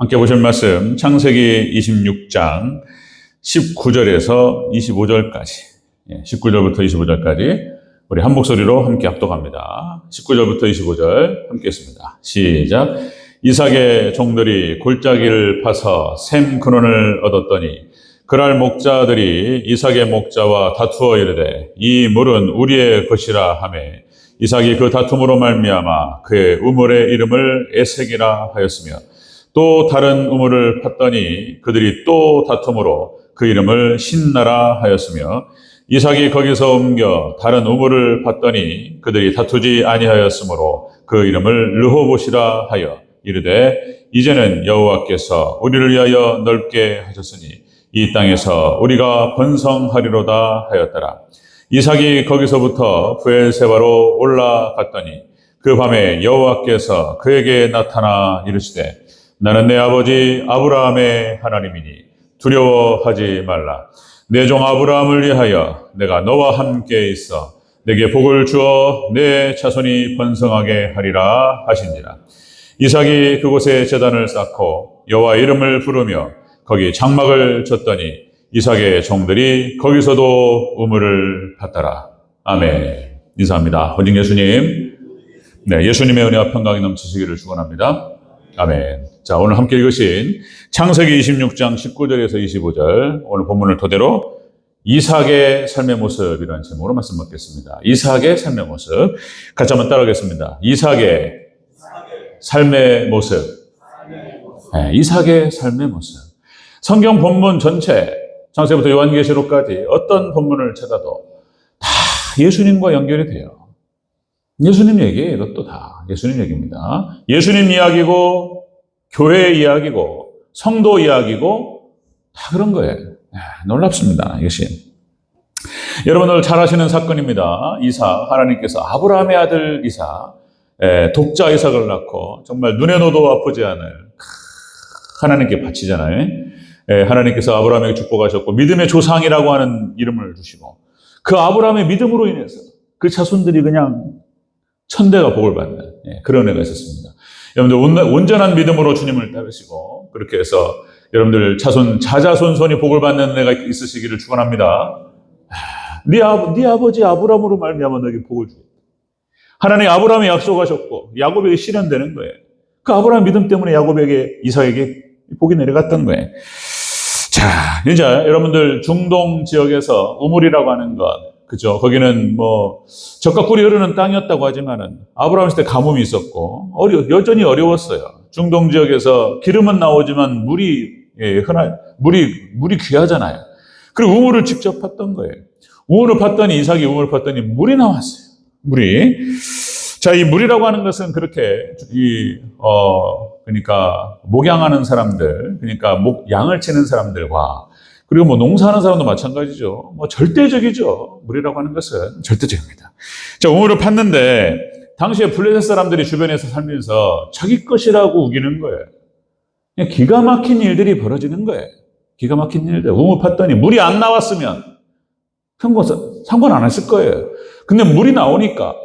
함께 보실 말씀 창세기 26장 19절에서 25절까지 19절부터 25절까지 우리 한 목소리로 함께 합독합니다. 19절부터 25절 함께 했습니다. 시작. 이삭의 종들이 골짜기를 파서 샘 근원을 얻었더니 그날 목자들이 이삭의 목자와 다투어 이르되 이 물은 우리의 것이라 하매 이삭이 그 다툼으로 말미암아 그의 우물의 이름을 에색이라 하였으며 또 다른 우물을 팠더니 그들이 또 다툼으로 그 이름을 신나라 하였으며 이삭이 거기서 옮겨 다른 우물을 팠더니 그들이 다투지 아니하였으므로 그 이름을 르호봇이라 하여 이르되 이제는 여호와께서 우리를 위하여 넓게 하셨으니 이 땅에서 우리가 번성하리로다 하였더라. 이삭이 거기서부터 브엘세바로 올라갔더니 그 밤에 여호와께서 그에게 나타나 이르시되 나는 내 아버지 아브라함의 하나님이니 두려워하지 말라. 내 종 아브라함을 위하여 내가 너와 함께 있어 내게 복을 주어 내 자손이 번성하게 하리라 하시니라. 이삭이 그곳에 제단을 쌓고 여호와 이름을 부르며 거기 장막을 쳤더니 이삭의 종들이 거기서도 우물을 팠더라. 아멘. 인사합니다. 헌팅 예수님. 네, 예수님의 은혜와 평강이 넘치시기를 축원합니다. 아멘. 자, 오늘 함께 읽으신 창세기 26장 19절에서 25절 오늘 본문을 토대로 이삭의 삶의 모습이라는 제목으로 말씀 받겠습니다. 이삭의 삶의 모습. 같이 한번 따라하겠습니다. 이삭의 삶의 모습. 네, 이삭의 삶의 모습. 성경 본문 전체, 창세부터 요한계시록까지 어떤 본문을 찾아도 다 예수님과 연결이 돼요. 예수님 얘기예요. 이것도 다 예수님 얘기입니다. 예수님 이야기고 교회 이야기고 성도 이야기고 다 그런 거예요. 놀랍습니다. 이것이. 여러분들 잘 아시는 사건입니다. 이삭, 하나님께서 아브라함의 아들 이삭, 독자 이삭을 낳고 정말 눈에 넣어도 아프지 않을 하나님께 바치잖아요. 하나님께서 아브라함에게 축복하셨고 믿음의 조상이라고 하는 이름을 주시고 그 아브라함의 믿음으로 인해서 그 자손들이 그냥 천대가 복을 받는 그런 애가 있었습니다. 여러분들 온전한 믿음으로 주님을 따르시고 그렇게 해서 여러분들 자자손손이 복을 받는 애가 있으시기를 축원합니다. 네 아버지 아브라함으로 말미암아 너에게 복을 주겠다. 하나님 아브라함에 약속하셨고 야곱에게 실현되는 거예요. 그 아브라함 믿음 때문에 야곱에게 이삭에게 복이 내려갔던 거예요. 자, 이제 여러분들 중동 지역에서 우물이라고 하는 것, 그죠? 거기는 뭐 젖과 꿀이 흐르는 땅이었다고 하지만은 아브라함 시대 가뭄이 있었고 여전히 어려웠어요. 중동 지역에서 기름은 나오지만 물이 귀하잖아요. 그리고 우물을 직접 팠던 거예요. 우물을 팠더니 이삭이 우물을 팠더니 물이 나왔어요. 물이. 자, 이 물이라고 하는 것은 그렇게 그러니까 목양하는 사람들, 그러니까 양을 치는 사람들과 그리고 뭐 농사하는 사람도 마찬가지죠. 뭐 절대적이죠. 물이라고 하는 것은 절대적입니다. 자, 우물을 팠는데 당시에 블레셋 사람들이 주변에서 살면서 자기 것이라고 우기는 거예요. 그냥 기가 막힌 일들이 벌어지는 거예요. 기가 막힌 일들. 우물 팠더니 물이 안 나왔으면 상관 안 했을 거예요. 근데 물이 나오니까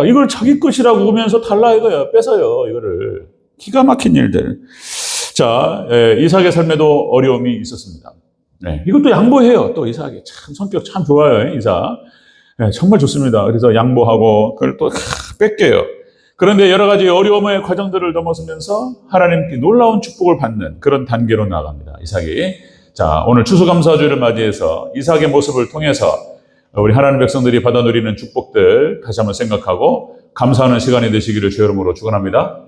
이걸 자기 것이라고 우면서 달라 이거야. 뺏어요. 이거를. 기가 막힌 일들. 자, 이삭의 삶에도 어려움이 있었습니다. 네, 이것도 양보해요. 또 이삭이 참 성격 참 좋아요. 이삭. 네, 정말 좋습니다. 그래서 양보하고 그걸 또 뺏겨요. 그런데 여러 가지 어려움의 과정들을 넘어서면서 하나님께 놀라운 축복을 받는 그런 단계로 나아갑니다. 이삭이. 자, 오늘 추수감사주를 맞이해서 이삭의 모습을 통해서 우리 하나님 백성들이 받아 누리는 축복들 다시 한번 생각하고 감사하는 시간이 되시기를 주의 이름으로 축원합니다.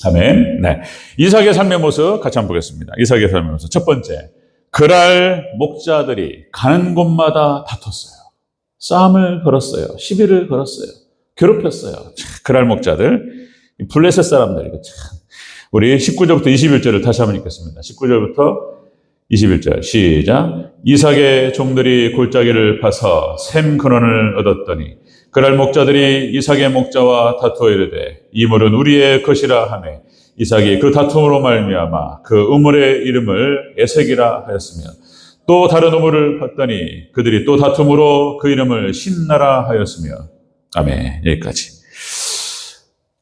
아멘. 네. 이삭의 삶의 모습 같이 한번 보겠습니다. 이삭의 삶의 모습. 첫 번째. 그랄 목자들이 가는 곳마다 다퉜어요. 싸움을 걸었어요. 시비를 걸었어요. 괴롭혔어요. 그랄 목자들. 블레셋 사람들. 이거 참. 우리 19절부터 21절을 다시 한번 읽겠습니다. 19절부터 21절 시작. 이삭의 종들이 골짜기를 파서 샘 근원을 얻었더니 그날 목자들이 이삭의 목자와 다투어 이르되 이 물은 우리의 것이라 하매 이삭이 그 다툼으로 말미암아 그 우물의 이름을 에색이라 하였으며 또 다른 우물을 팠더니 그들이 또 다툼으로 그 이름을 신나라 하였으며 아멘. 여기까지.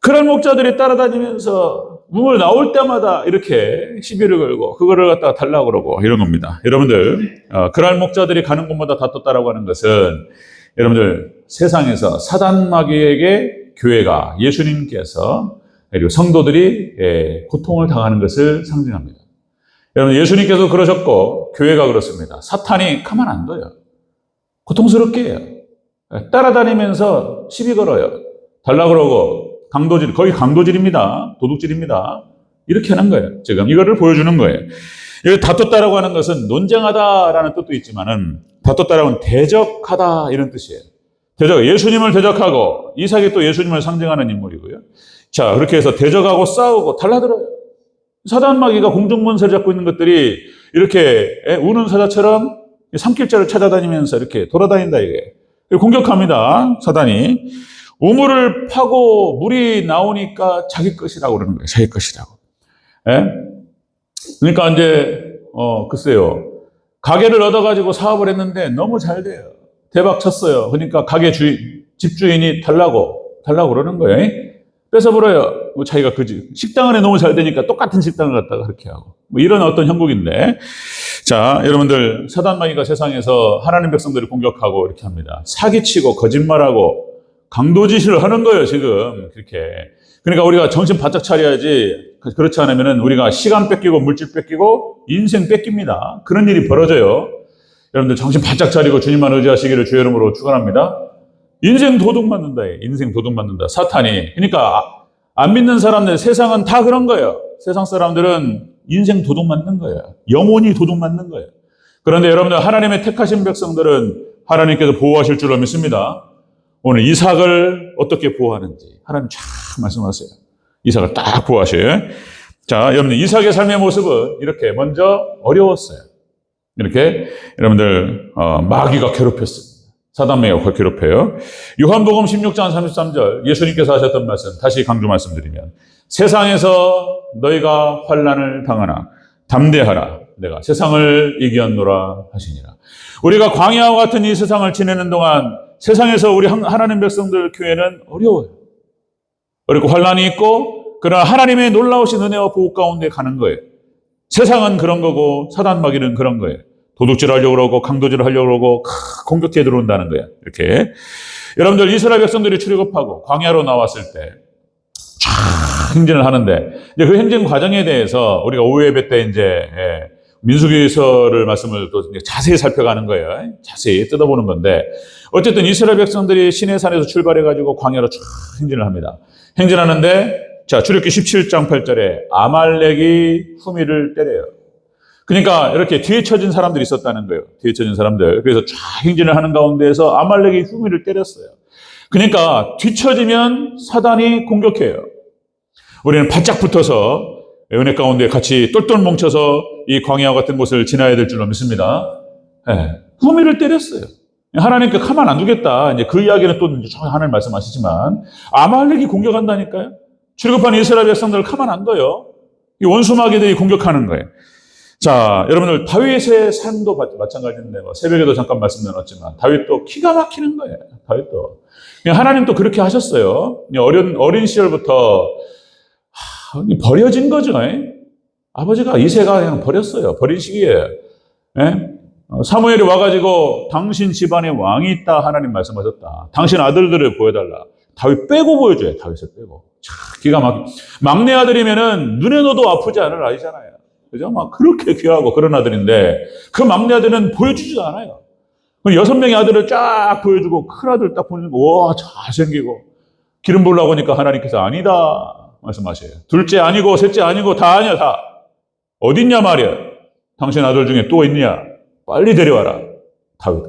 그런 목자들이 따라다니면서 우물 나올 때마다 이렇게 시비를 걸고 그거를 갖다가 달라고 그러고 이런 겁니다. 여러분들, 그랄 목자들이 가는 곳마다 다퉜다라고 하는 것은 여러분들 세상에서 사단 마귀에게 교회가 예수님께서 그리고 성도들이 고통을 당하는 것을 상징합니다. 여러분 예수님께서 그러셨고 교회가 그렇습니다. 사탄이 가만 안 둬요. 고통스럽게 해요. 따라다니면서 시비 걸어요. 달라 그러고 강도질, 거의 강도질입니다. 도둑질입니다. 이렇게 하는 거예요. 지금 이거를 보여주는 거예요. 여기 다퉜다라고 하는 것은 논쟁하다라는 뜻도 있지만은 다퉜다라고 하는 대적하다 이런 뜻이에요. 대적, 예수님을 대적하고 이삭이 또 예수님을 상징하는 인물이고요. 자, 그렇게 해서 대적하고 싸우고 달라들어요. 사단 마귀가 공중문세를 잡고 있는 것들이 이렇게 우는 사자처럼 산길자를 찾아다니면서 이렇게 돌아다닌다 이게. 공격합니다. 사단이. 우물을 파고 물이 나오니까 자기 것이라고 그러는 거예요. 자기 것이라고. 예? 그러니까 이제 글쎄요. 가게를 얻어가지고 사업을 했는데 너무 잘 돼요. 대박 쳤어요. 그러니까 가게 집주인이 달라고 그러는 거예요. 뺏어버려요. 자기가 식당 안에 너무 잘 되니까 똑같은 식당을 갖다가 그렇게 하고. 뭐 이런 어떤 형국인데. 자, 여러분들, 사단 마귀가 세상에서 하나님 백성들을 공격하고 이렇게 합니다. 사기치고 거짓말하고 강도짓을 하는 거예요, 지금. 그렇게. 그러니까 우리가 정신 바짝 차려야지. 그렇지 않으면 우리가 시간 뺏기고 물질 뺏기고 인생 뺏깁니다. 그런 일이 벌어져요. 여러분들 정신 바짝 차리고 주님만 의지하시기를 주의 이름으로 축원합니다. 인생 도둑 맞는다. 인생 도둑 맞는다. 사탄이. 그러니까 안 믿는 사람들, 세상은 다 그런 거예요. 세상 사람들은 인생 도둑 맞는 거예요. 영혼이 도둑 맞는 거예요. 그런데 여러분들 하나님의 택하신 백성들은 하나님께서 보호하실 줄로 믿습니다. 오늘 이삭을 어떻게 보호하는지 하나님 쫙 말씀하세요. 이삭을 딱 보호하셔요. 자, 여러분들 이삭의 삶의 모습은 이렇게 먼저 어려웠어요. 이렇게 여러분들 마귀가 괴롭혔습니다. 사단 마귀가 괴롭혀요. 요한복음 16장 33절 예수님께서 하셨던 말씀 다시 강조 말씀드리면 세상에서 너희가 환난을 당하나 담대하라 내가 세상을 이겼노라 하시니라. 우리가 광야와 같은 이 세상을 지내는 동안 세상에서 우리 하나님 백성들 교회는 어려워요. 어렵고 환난이 있고 그러나 하나님의 놀라우신 은혜와 보호 가운데 가는 거예요. 세상은 그런 거고 사단 마귀는 그런 거예요. 도둑질 하려고 그러고 강도질 하려고 그러고 공격해 들어온다는 거예요. 이렇게 여러분들 이스라엘 백성들이 출애굽하고 광야로 나왔을 때 쫙 행진을 하는데 이제 그 행진 과정에 대해서 우리가 오후 예배 때 이제 민수기서를 말씀을 또 자세히 살펴가는 거예요. 자세히 뜯어보는 건데 어쨌든 이스라엘 백성들이 시내산에서 출발해가지고 광야로 쫙 행진을 합니다. 행진하는데 자 출애굽기 17장 8절에 아말렉이 후미를 때려요. 그러니까 이렇게 뒤에 처진 사람들이 있었다는 거예요. 뒤에 처진 사람들. 그래서 쫙 행진을 하는 가운데에서 아말렉이 후미를 때렸어요. 그러니까 뒤처지면 사단이 공격해요. 우리는 바짝 붙어서 은혜 가운데 같이 똘똘 뭉쳐서 이 광야와 같은 곳을 지나야 될 줄로 믿습니다. 네. 후미를 때렸어요. 하나님께 가만 안 두겠다. 이제 그 이야기는 또 하나님 말씀하시지만 아말렉이 공격한다니까요. 출애굽한 이스라엘 백성들을 가만 안 둬요. 이 원수마귀들이 공격하는 거예요. 자, 여러분들 다윗의 삶도 마찬가지인데 새벽에도 잠깐 말씀 나눴지만 다윗도 기가 막히는 거예요. 다윗도 하나님 또 그렇게 하셨어요. 어린 시절부터 버려진 거죠. 아버지가 이새가 그냥 버렸어요. 버린 시기에 사무엘이 와가지고 당신 집안에 왕이 있다 하나님 말씀하셨다. 당신 아들들을 보여달라. 다윗 빼고 보여줘요. 다윗을 빼고. 기가 막내 아들이면은 눈에 넣어도 아프지 않을 아이잖아요. 그죠? 막 그렇게 귀하고 그런 아들인데 그 막내 아들은 보여주지도 않아요. 6명의 아들을 쫙 보여주고 큰 아들 딱 보여주고 와 잘생기고 기름 부으려고 하니까 하나님께서 아니다 말씀하셔요. 둘째 아니고 셋째 아니고 다 아니야 다. 어딨냐 말이야. 당신 아들 중에 또 있냐. 빨리 데려와라. 다윗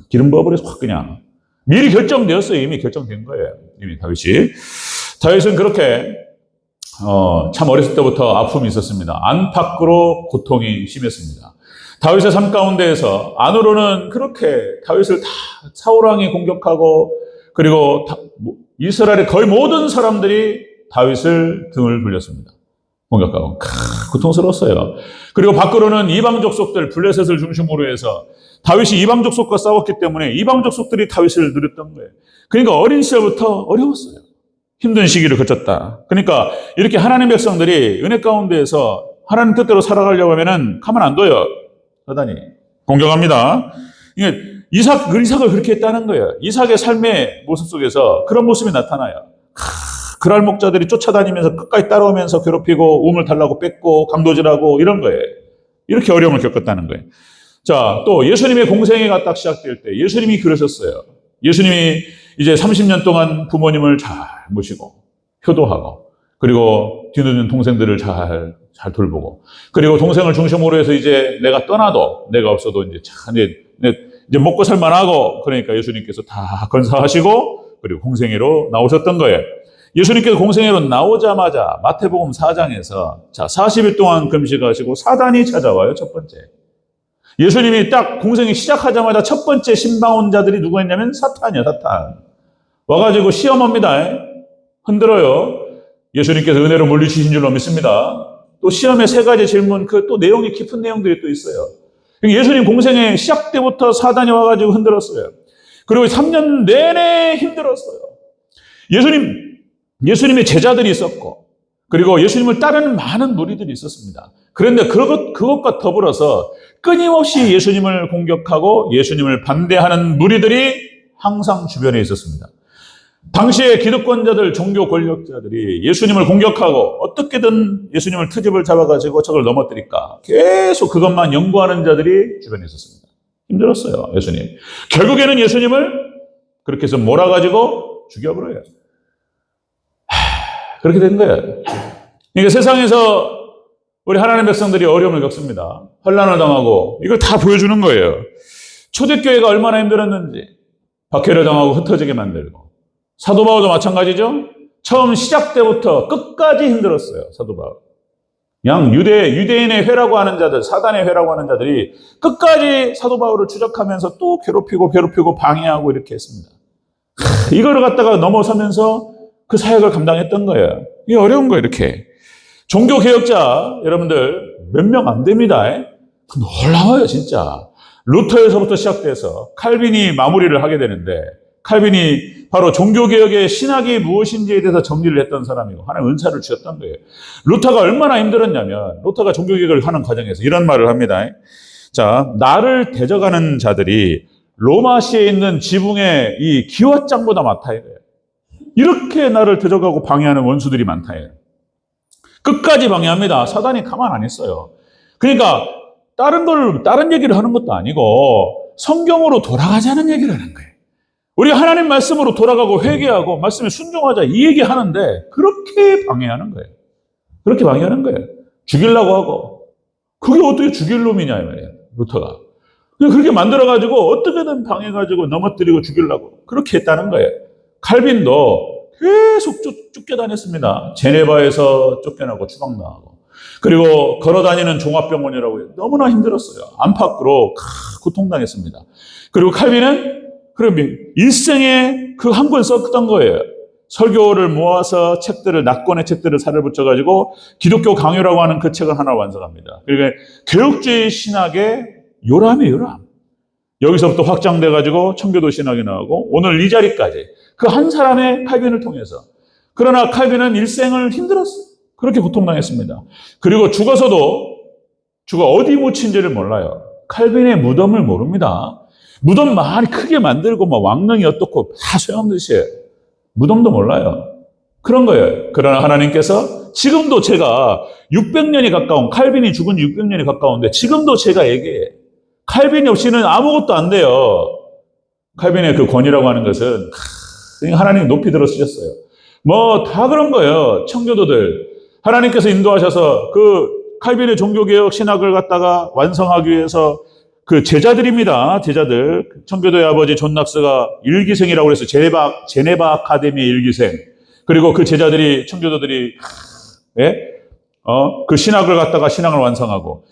기름 부어버려서 확 그냥 미리 결정되었어요. 이미 결정된 거예요. 이미 다윗은 그렇게 참 어렸을 때부터 아픔이 있었습니다. 안팎으로 고통이 심했습니다. 다윗의 삶 가운데에서 안으로는 그렇게 다윗을 다 사울왕이 공격하고 그리고 이스라엘의 거의 모든 사람들이 다윗을 등을 돌렸습니다. 공격하고 고통스러웠어요. 그리고 밖으로는 이방 족속들 블레셋을 중심으로 해서 다윗이 이방 족속과 싸웠기 때문에 이방 족속들이 다윗을 누렸던 거예요. 그러니까 어린 시절부터 어려웠어요. 힘든 시기를 거쳤다. 그러니까 이렇게 하나님 백성들이 은혜 가운데에서 하나님 뜻대로 살아가려고 하면은 가만 안 둬요. 사단이 공격합니다. 이게 이삭을 그렇게 했다는 거예요. 이삭의 삶의 모습 속에서 그런 모습이 나타나요. 그랄 목자들이 쫓아다니면서 끝까지 따라오면서 괴롭히고 우물 달라고 뺏고 강도질하고 이런 거예요. 이렇게 어려움을 겪었다는 거예요. 자, 또 예수님의 공생애가 딱 시작될 때 예수님이 그러셨어요. 예수님이 이제 30년 동안 부모님을 잘 모시고 효도하고 그리고 뒤늦은 동생들을 잘 돌보고 그리고 동생을 중심으로 해서 이제 내가 떠나도 내가 없어도 이제 먹고 살만하고 그러니까 예수님께서 다 건사하시고 그리고 공생애로 나오셨던 거예요. 예수님께서 공생애로 나오자마자 마태복음 4장에서 자 40일 동안 금식하시고 사단이 찾아와요. 첫 번째. 예수님이 딱 공생애 시작하자마자 첫 번째 신방온 자들이 누구였냐면 사탄이야. 사탄. 와가지고 시험합니다. 흔들어요. 예수님께서 은혜로 물리치신 줄로 믿습니다. 또 시험의 세 가지 질문 그 또 내용이 깊은 내용들이 또 있어요. 예수님 공생애 시작 때부터 사단이 와가지고 흔들었어요. 그리고 3년 내내 힘들었어요. 예수님의 제자들이 있었고, 그리고 예수님을 따르는 많은 무리들이 있었습니다. 그런데 그것과 더불어서 끊임없이 예수님을 공격하고 예수님을 반대하는 무리들이 항상 주변에 있었습니다. 당시의 기득권자들, 종교 권력자들이 예수님을 공격하고 어떻게든 예수님을 트집을 잡아가지고 적을 넘어뜨릴까 계속 그것만 연구하는 자들이 주변에 있었습니다. 힘들었어요, 예수님. 결국에는 예수님을 그렇게 해서 몰아가지고 죽여버려요. 그렇게 된 거예요. 그러니까 세상에서 우리 하나님 백성들이 어려움을 겪습니다. 환난을 당하고 이걸 다 보여주는 거예요. 초대교회가 얼마나 힘들었는지 박해를 당하고 흩어지게 만들고 사도 바울도 마찬가지죠. 처음 시작 때부터 끝까지 힘들었어요. 사도 바울. 그냥 유대인의 회라고 하는 자들, 사단의 회라고 하는 자들이 끝까지 사도 바울을 추적하면서 또 괴롭히고 방해하고 이렇게 했습니다. 이거를 갖다가 넘어서면서 그 사역을 감당했던 거예요. 이게 어려운 거예요, 이렇게. 종교개혁자, 여러분들, 몇 명 안 됩니다. 놀라워요, 진짜. 루터에서부터 시작돼서 칼빈이 마무리를 하게 되는데, 칼빈이 바로 종교개혁의 신학이 무엇인지에 대해서 정리를 했던 사람이고, 하나님 은사를 주셨던 거예요. 루터가 얼마나 힘들었냐면, 루터가 종교개혁을 하는 과정에서 이런 말을 합니다. 자, 나를 대적하는 자들이 로마시에 있는 지붕의 이 기와장보다 많다 이거예요. 이렇게 나를 대적하고 방해하는 원수들이 많다. 끝까지 방해합니다. 사단이 가만 안 있어요. 그러니까 다른 얘기를 하는 것도 아니고 성경으로 돌아가자는 얘기를 하는 거예요. 우리가 하나님 말씀으로 돌아가고 회개하고 말씀에 순종하자 이 얘기하는데 그렇게 방해하는 거예요. 그렇게 방해하는 거예요. 죽이려고 하고 그게 어떻게 죽일 놈이냐 이 말이에요. 루터가. 그렇게 만들어가지고 어떻게든 방해가지고 넘어뜨리고 죽이려고 그렇게 했다는 거예요. 칼빈도 계속 쫓겨다녔습니다. 제네바에서 쫓겨나고 추방당하고 그리고 걸어다니는 종합병원이라고 해요. 너무나 힘들었어요. 안팎으로 고통당했습니다. 그리고 칼빈은 그러면 일생에 그 한 권 썼던 거예요. 설교를 모아서 낙권의 책들을 살을 붙여가지고 기독교 강요라고 하는 그 책을 하나 완성합니다. 그러니까 개혁주의 신학의 요람이에요, 요람. 여기서부터 확장돼가지고 청교도 신학이 나오고 오늘 이 자리까지 그 한 사람의 칼빈을 통해서. 그러나 칼빈은 일생을 힘들었어요. 그렇게 고통당했습니다. 그리고 죽어서도 죽어 어디 묻힌지를 몰라요. 칼빈의 무덤을 모릅니다. 무덤 많이 크게 만들고 막 왕릉이 어떻고 다 소용없는 짓이에요. 무덤도 몰라요. 그런 거예요. 그러나 하나님께서 지금도 제가 600년이 가까운 칼빈이 죽은 지 600년이 가까운데 지금도 제가 얘기해요. 칼빈이 없이는 아무것도 안 돼요. 칼빈의 그 권위라고 하는 것은 하나님이 높이 들어 쓰셨어요. 뭐 다 그런 거예요. 청교도들 하나님께서 인도하셔서 그 칼빈의 종교개혁 신학을 갖다가 완성하기 위해서 그 제자들입니다. 제자들. 청교도의 아버지 존 낙스가 일기생이라고 해서 제네바 아카데미의 일기생. 그리고 그 제자들이 청교도들이 그 신학을 갖다가 신앙을 완성하고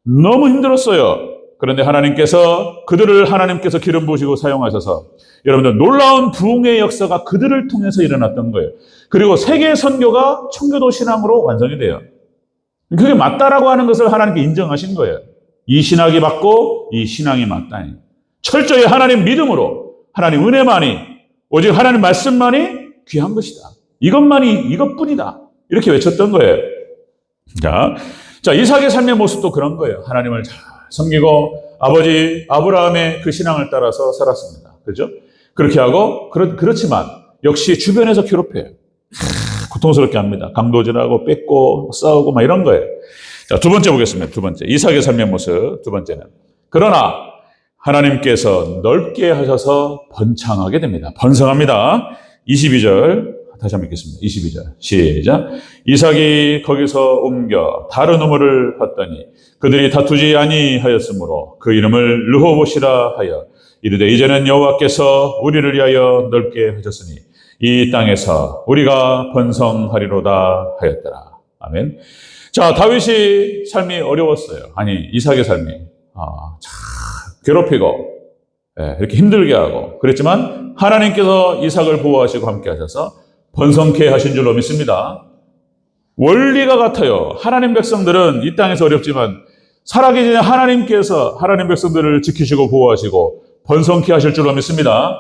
너무 힘들었어요. 그런데 하나님께서 기름 부으시고 사용하셔서 여러분들 놀라운 부흥의 역사가 그들을 통해서 일어났던 거예요. 그리고 세계 선교가 청교도 신앙으로 완성이 돼요. 그게 맞다라고 하는 것을 하나님께 인정하신 거예요. 이 신학이 맞고 이 신앙이 맞다. 철저히 하나님 믿음으로 하나님 은혜만이 오직 하나님 말씀만이 귀한 것이다. 이것뿐이다. 이렇게 외쳤던 거예요. 자, 이삭의 삶의 모습도 그런 거예요. 하나님을 잘 섬기고 아버지 아브라함의 그 신앙을 따라서 살았습니다. 그죠? 그렇게 하고 그렇지만 역시 주변에서 괴롭혀요. 고통스럽게 합니다. 강도질하고 뺏고 싸우고 막 이런 거예요. 자, 두 번째 보겠습니다. 두 번째. 이삭의 삶의 모습 두 번째는. 그러나 하나님께서 넓게 하셔서 번창하게 됩니다. 번성합니다. 22절 다시 한번 읽겠습니다. 22절 시작. 이삭이 거기서 옮겨 다른 우물을 봤더니 그들이 다투지 아니하였으므로 그 이름을 르호봇이라 하여 이르되 이제는 여호와께서 우리를 위하여 넓게 하셨으니 이 땅에서 우리가 번성하리로다 하였더라. 아멘. 자, 다윗이 삶이 어려웠어요. 아니, 이삭의 삶이 참 괴롭히고 이렇게 힘들게 하고 그랬지만 하나님께서 이삭을 보호하시고 함께 하셔서 번성케 하신 줄로 믿습니다. 원리가 같아요. 하나님 백성들은 이 땅에서 어렵지만 살아계신 하나님께서 하나님 백성들을 지키시고 보호하시고 번성케 하실 줄로 믿습니다.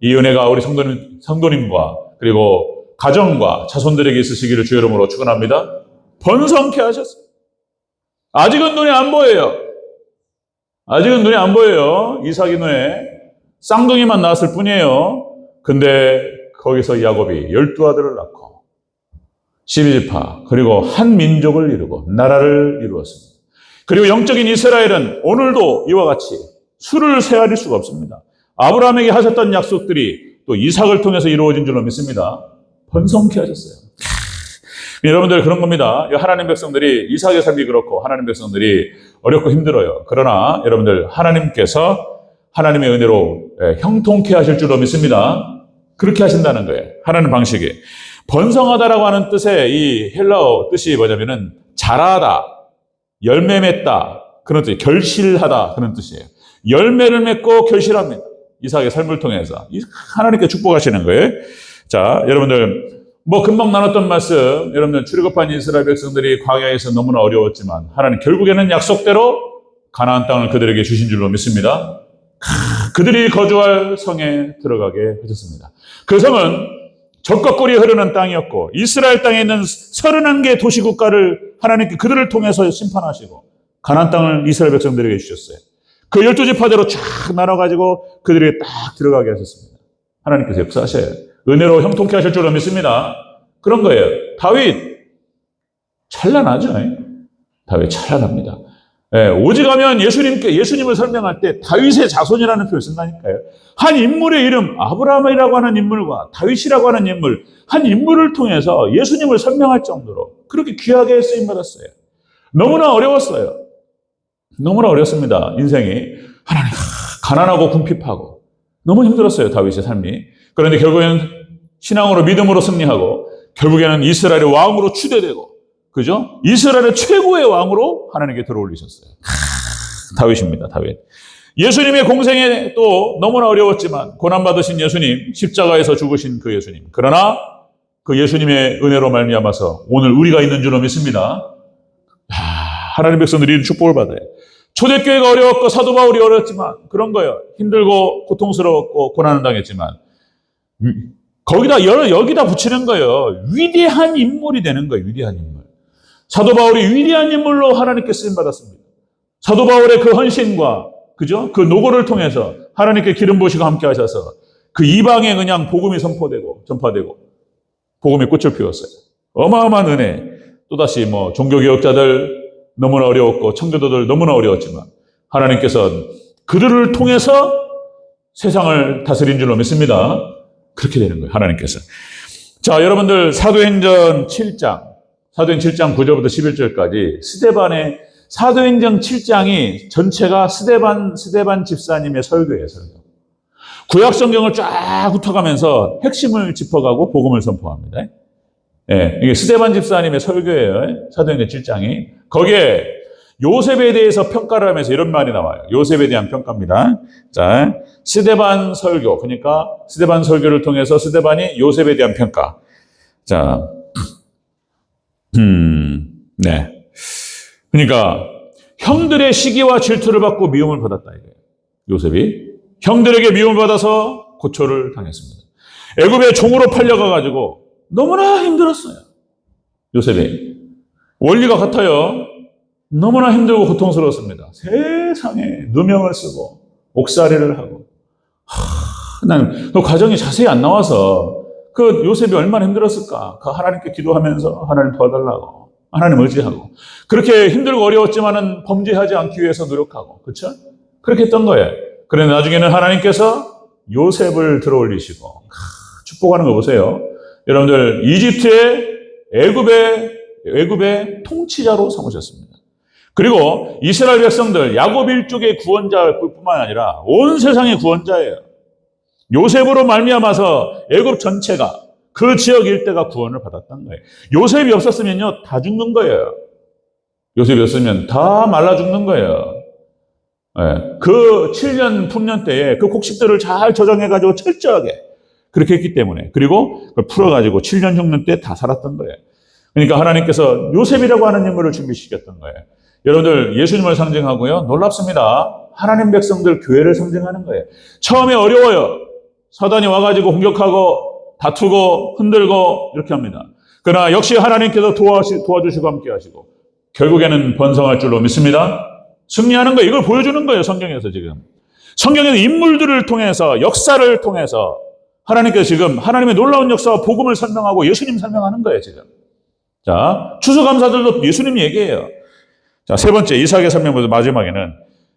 이 은혜가 우리 성도님과 그리고 가정과 자손들에게 있으시기를 주의 이름으로 축원합니다. 번성케 하셨어요. 아직은 눈에 안 보여요. 아직은 눈에 안 보여요. 이삭의 눈에 쌍둥이만 낳았을 뿐이에요. 근데 거기서 야곱이 12아들을 낳고 12지파 그리고 한 민족을 이루고 나라를 이루었습니다. 그리고 영적인 이스라엘은 오늘도 이와 같이 수를 세알릴 수가 없습니다. 아브라함에게 하셨던 약속들이 또 이삭을 통해서 이루어진 줄로 믿습니다. 번성케 하셨어요. 여러분들 그런 겁니다. 하나님 백성들이 이삭의 삶이 그렇고 하나님 백성들이 어렵고 힘들어요. 그러나 여러분들 하나님께서 하나님의 은혜로 형통케 하실 줄로 믿습니다. 그렇게 하신다는 거예요. 하나님 방식이. 번성하다라고 하는 뜻의 이 헬라어 뜻이 뭐냐면은 자라다, 열매 맺다 그런 뜻이에요. 결실하다 그런 뜻이에요. 열매를 맺고 결실합니다. 이삭의 삶을 통해서 하나님께 축복하시는 거예요. 자, 여러분들 금방 나눴던 말씀, 여러분들 출애굽한 이스라엘 백성들이 광야에서 너무나 어려웠지만 하나님 결국에는 약속대로 가나안 땅을 그들에게 주신 줄로 믿습니다. 그들이 거주할 성에 들어가게 하셨습니다. 그 성은 적과 꿀이 흐르는 땅이었고 이스라엘 땅에 있는 31개 도시국가를 하나님께 그들을 통해서 심판하시고 가나안 땅을 이스라엘 백성들에게 주셨어요. 그 12지파대로 쫙 나눠가지고 그들에게 딱 들어가게 하셨습니다. 하나님께서 역사하셔요. 은혜로 형통케 하실 줄로 믿습니다. 그런 거예요. 다윗 찬란하죠. 다윗 찬란합니다. 오직하면 예수님을 설명할 때 다윗의 자손이라는 표현을 쓴다니까요. 한 인물의 이름, 아브라함이라고 하는 인물과 다윗이라고 하는 인물, 한 인물을 통해서 예수님을 설명할 정도로 그렇게 귀하게 쓰임받았어요. 너무나 어려웠어요. 너무나 어렵습니다. 인생이. 하나님, 가난하고 궁핍하고 너무 힘들었어요. 다윗의 삶이. 그런데 결국에는 신앙으로 믿음으로 승리하고 결국에는 이스라엘의 왕으로 추대되고 그죠? 이스라엘의 최고의 왕으로 하나님께 들어올리셨어요. 다윗입니다. 다윗. 예수님의 공생에 또 너무나 어려웠지만 고난받으신 예수님, 십자가에서 죽으신 그 예수님. 그러나 그 예수님의 은혜로 말미암아서 오늘 우리가 있는 줄로 믿습니다. 하나님 백성들이 이런 축복을 받아요. 초대교회가 어려웠고 사도 바울이 어려웠지만 그런 거예요. 힘들고 고통스러웠고 고난을 당했지만 여기다 붙이는 거예요. 위대한 인물이 되는 거예요. 위대한 인물. 사도 바울이 위대한 인물로 하나님께 쓰임받았습니다. 사도 바울의 그 헌신과 그죠? 그 노고를 통해서 하나님께 기름 부으시고 함께 하셔서 그 이방에 그냥 복음이 전파되고 복음의 꽃을 피웠어요. 어마어마한 은혜. 또다시 종교개혁자들 너무나 어려웠고 청교도들 너무나 어려웠지만 하나님께서 그들을 통해서 세상을 다스린 줄로 믿습니다. 그렇게 되는 거예요. 하나님께서. 자, 여러분들 사도행전 7장 9절부터 11절까지 사도행전 7장이 전체가 스데반 집사님의 설교예요. 설교. 구약 성경을 쫙 훑어가면서 핵심을 짚어가고 복음을 선포합니다. 이게 스데반 집사님의 설교예요. 사도행전 7장이. 거기에 요셉에 대해서 평가를 하면서 이런 말이 나와요. 요셉에 대한 평가입니다. 자, 스데반 설교. 그러니까 스데반 설교를 통해서 스데반이 요셉에 대한 평가. 자, 네. 그러니까 형들의 시기와 질투를 받고 미움을 받았다 이거예요. 요셉이 형들에게 미움을 받아서 고초를 당했습니다. 애굽에 종으로 팔려가 가지고 너무나 힘들었어요. 요셉이. 원리가 같아요. 너무나 힘들고 고통스러웠습니다. 세상에 누명을 쓰고 옥살이를 하고. 나는 그 과정이 자세히 안 나와서 그 요셉이 얼마나 힘들었을까. 그 하나님께 기도하면서 하나님 도와달라고. 하나님 의지하고. 그렇게 힘들고 어려웠지만은 범죄하지 않기 위해서 노력하고. 그렇죠? 그렇게 했던 거예요. 그런데 나중에는 하나님께서 요셉을 들어올리시고 축복하는 거 보세요. 여러분들 이집트의 애굽의 통치자로 삼으셨습니다. 그리고 이스라엘 백성들 야곱 일족의 구원자뿐만 아니라 온 세상의 구원자예요. 요셉으로 말미암아서 애굽 전체가 그 지역 일대가 구원을 받았던 거예요. 요셉이 없었으면요 다 죽는 거예요. 요셉이 없으면 다 말라 죽는 거예요. 네. 그 7년 풍년 때에 그 곡식들을 잘 저장해가지고 철저하게 그렇게 했기 때문에 그리고 그걸 풀어가지고 7년 흉년 때 다 살았던 거예요. 그러니까 하나님께서 요셉이라고 하는 인물을 준비시켰던 거예요. 여러분들 예수님을 상징하고요. 놀랍습니다. 하나님 백성들 교회를 상징하는 거예요. 처음에 어려워요. 사단이 와가지고 공격하고 다투고 흔들고 이렇게 합니다. 그러나 역시 하나님께서 도와주시고 함께 하시고 결국에는 번성할 줄로 믿습니다. 승리하는 거예요. 이걸 보여주는 거예요. 성경에서 지금. 성경에는 인물들을 통해서 역사를 통해서 하나님께서 지금 하나님의 놀라운 역사와 복음을 설명하고 예수님 설명하는 거예요. 지금. 자, 추수감사들도 예수님 얘기해요. 자, 세 번째 이삭의 설명보다 마지막에는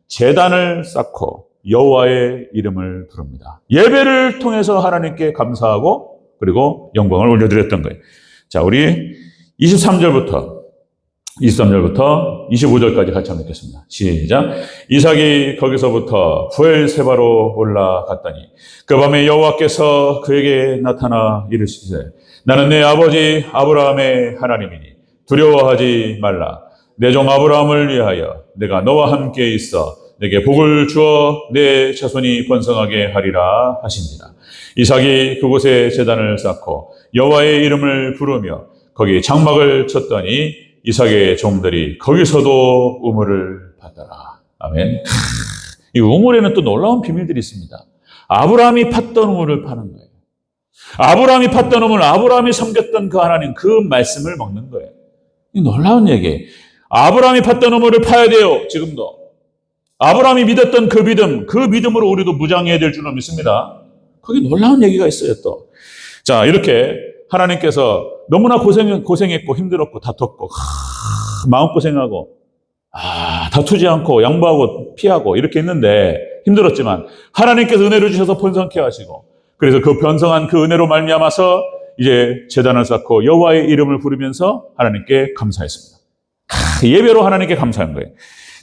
제단을 쌓고 여호와의 이름을 부릅니다. 예배를 통해서 하나님께 감사하고 그리고 영광을 올려드렸던 거예요. 자, 우리 23절부터 25절까지 같이 한번 읽겠습니다. 시작. 이삭이 거기서부터 부엘세바로 올라갔더니 그 밤에 여호와께서 그에게 나타나 이르시되 나는 내 아버지 아브라함의 하나님이니 두려워하지 말라. 내 종 아브라함을 위하여 내가 너와 함께 있어 내게 복을 주어 내 자손이 번성하게 하리라 하시니라. 이삭이 그곳에 제단을 쌓고 여호와의 이름을 부르며 거기 장막을 쳤더니 이삭의 종들이 거기서도 우물을 받더라. 아멘. 이 우물에는 또 놀라운 비밀들이 있습니다. 아브라함이 팠던 우물을 파는 거예요. 아브라함이 팠던 우물, 아브라함이 섬겼던 그 하나님, 그 말씀을 먹는 거예요. 이 놀라운 얘기예요. 아브라함이 팠던 우물을 파야 돼요. 지금도. 아브라함이 믿었던 그 믿음, 그 믿음으로 우리도 무장해야 될 줄로 믿습니다. 거기 놀라운 얘기가 있어요, 또. 자, 이렇게 하나님께서 너무나 고생했고 힘들었고 다퉜고 마음고생하고 다투지 않고 양보하고 피하고 이렇게 했는데 힘들었지만 하나님께서 은혜를 주셔서 번성케 하시고 그래서 그 번성한 그 은혜로 말미암아서 이제 제단을 쌓고 여호와의 이름을 부르면서 하나님께 감사했습니다. 예배로 하나님께 감사한 거예요.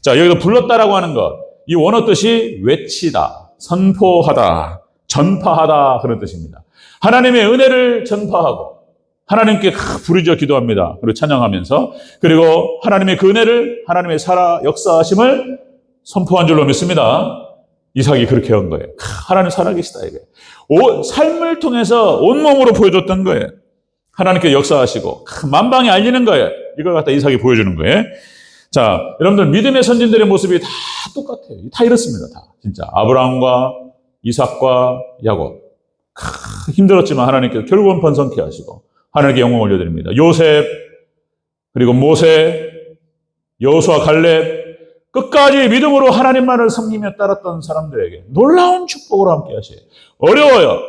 자, 여기서 불렀다라고 하는 것, 이 원어 뜻이 외치다, 선포하다, 전파하다 그런 뜻입니다. 하나님의 은혜를 전파하고 하나님께 부르짖어 기도합니다. 그리고 찬양하면서 그리고 하나님의 그 은혜를 하나님의 역사하심을 선포한 줄로 믿습니다. 이삭이 그렇게 한 거예요. 하나님 살아계시다 이게. 삶을 통해서 온몸으로 보여줬던 거예요. 하나님께 역사하시고 만방에 알리는 거예요. 이걸 갖다 이삭이 보여주는 거예요. 자, 여러분들 믿음의 선진들의 모습이 다 똑같아요. 다 이렇습니다. 다 진짜 아브라함과 이삭과 야곱 힘들었지만 하나님께서 결국은 번성케 하시고 하나님께 영광 올려드립니다. 요셉 그리고 모세 여호수아 갈렙 끝까지 믿음으로 하나님만을 섬기며 따랐던 사람들에게 놀라운 축복으로 함께 하세요. 어려워요.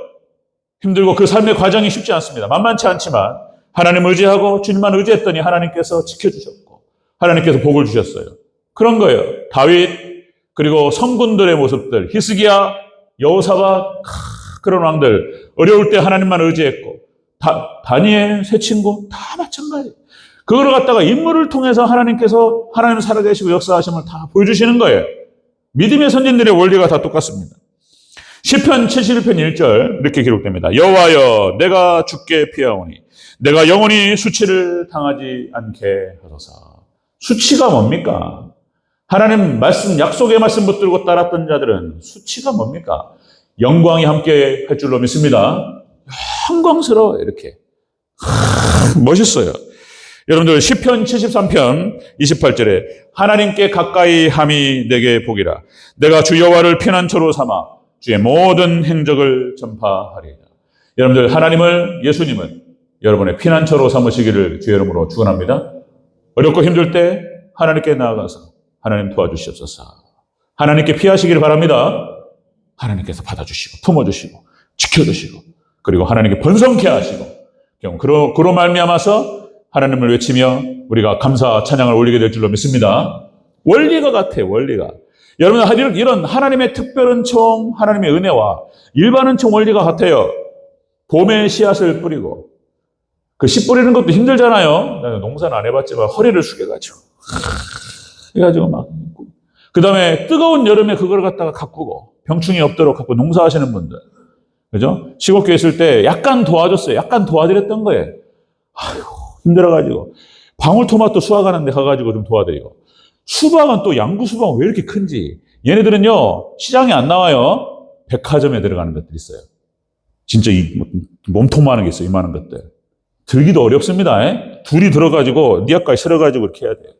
힘들고 그 삶의 과정이 쉽지 않습니다. 만만치 않지만 하나님 의지하고 주님만 의지했더니 하나님께서 지켜주셨고 하나님께서 복을 주셨어요. 그런 거예요. 다윗 그리고 성군들의 모습들 히스기야 여호사밧 그런 왕들 어려울 때 하나님만 의지했고 다니엘 세 친구 다 마찬가지. 그거를 갖다가 인물을 통해서 하나님께서 하나님 살아계시고 역사하심을 다 보여주시는 거예요. 믿음의 선진들의 원리가 다 똑같습니다. 시편 71편 1절 이렇게 기록됩니다. 여호와여 내가 주께 피하오니 내가 영원히 수치를 당하지 않게 하소서. 수치가 뭡니까? 하나님 말씀 약속의 말씀 붙들고 따랐던 자들은 수치가 뭡니까? 영광이 함께 할 줄로 믿습니다. 영광스러워 이렇게 멋있어요. 여러분들 시편 73편 28절에 하나님께 가까이 함이 내게 복이라. 내가 주 여호와를 피난처로 삼아 주의 모든 행적을 전파하리이다. 여러분들 하나님을 예수님을 여러분의 피난처로 삼으시기를 주의 이름으로 축원합니다. 어렵고 힘들 때 하나님께 나아가서 하나님 도와주시옵소서. 하나님께 피하시기를 바랍니다. 하나님께서 받아주시고 품어주시고 지켜주시고 그리고 하나님께 번성케 하시고 그로 말미암아서 하나님을 외치며 우리가 감사 찬양을 올리게 될 줄로 믿습니다. 원리가 같아요. 원리가. 여러분 이런 하나님의 특별한 총 하나님의 은혜와 일반 은총 원리가 같아요. 봄에 씨앗을 뿌리고 그 씨 뿌리는 것도 힘들잖아요. 나는 농사는 안 해봤지만 허리를 숙여가지고 해가지고 막 그 다음에 뜨거운 여름에 그걸 갖다가 가꾸고 병충해 없도록 갖고 농사하시는 분들 그죠? 시골교회 있을 때 약간 도와줬어요. 약간 도와드렸던 거예요. 아휴 힘들어가지고 방울토마토 수확하는데 가가지고 좀 도와드리고 수박은 또 양구 수박은 왜 이렇게 큰지 얘네들은요 시장에 안 나와요. 백화점에 들어가는 것들이 있어요. 진짜 몸통만한 게 있어요. 이만한 것들 들기도 어렵습니다. 둘이 들어가지고 니아까지 실어가지고 이렇게 해야 돼요.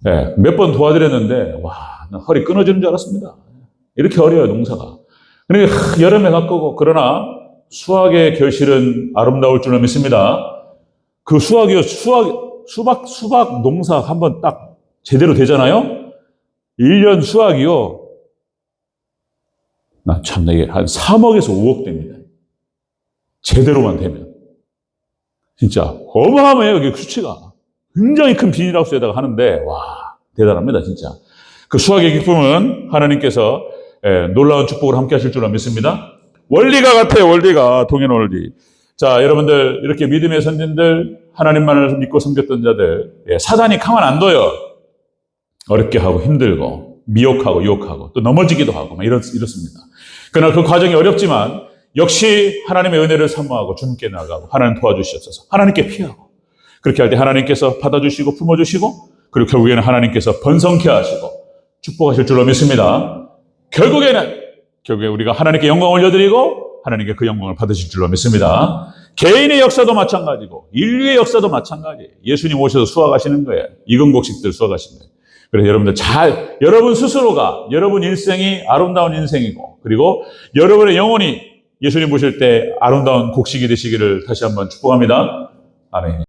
네, 몇 번 도와드렸는데 와, 나 허리 끊어지는 줄 알았습니다. 이렇게 어려워요 농사가. 그러니까 여름에 가꾸고 그러나 수확의 결실은 아름다울 줄로 믿습니다. 그 수박 농사 한번 딱 제대로 되잖아요. 1년 수확이요. 나 참나 이게 한 3억에서 5억 됩니다. 제대로만 되면. 진짜 어마어마해요. 이게 수치가. 굉장히 큰 비닐하우스에다가 하는데 와 대단합니다. 진짜. 그 수확의 기쁨은 하나님께서 놀라운 축복을 함께 하실 줄로 믿습니다. 원리가 같아요. 원리가 동행 원리. 자 여러분들 이렇게 믿음의 선진들 하나님만을 믿고 섬겼던 자들 사단이 가만 안 둬요. 어렵게 하고 힘들고 미혹하고 유혹하고 또 넘어지기도 하고 막 이렇습니다. 그러나 그 과정이 어렵지만 역시 하나님의 은혜를 사모하고 주님께 나가고 하나님 도와주시옵소서. 하나님께 피하고 그렇게 할 때 하나님께서 받아주시고 품어주시고 그리고 결국에는 하나님께서 번성케 하시고 축복하실 줄로 믿습니다. 결국에 우리가 하나님께 영광을 올려드리고 하나님께 그 영광을 받으실 줄로 믿습니다. 개인의 역사도 마찬가지고 인류의 역사도 마찬가지예요. 예수님 오셔서 수확하시는 거예요. 익은 곡식들 수확하시는 거예요. 그래서 여러분들 여러분 스스로가 여러분 인생이 아름다운 인생이고 그리고 여러분의 영혼이 예수님 보실 때 아름다운 곡식이 되시기를 다시 한번 축복합니다. 아멘.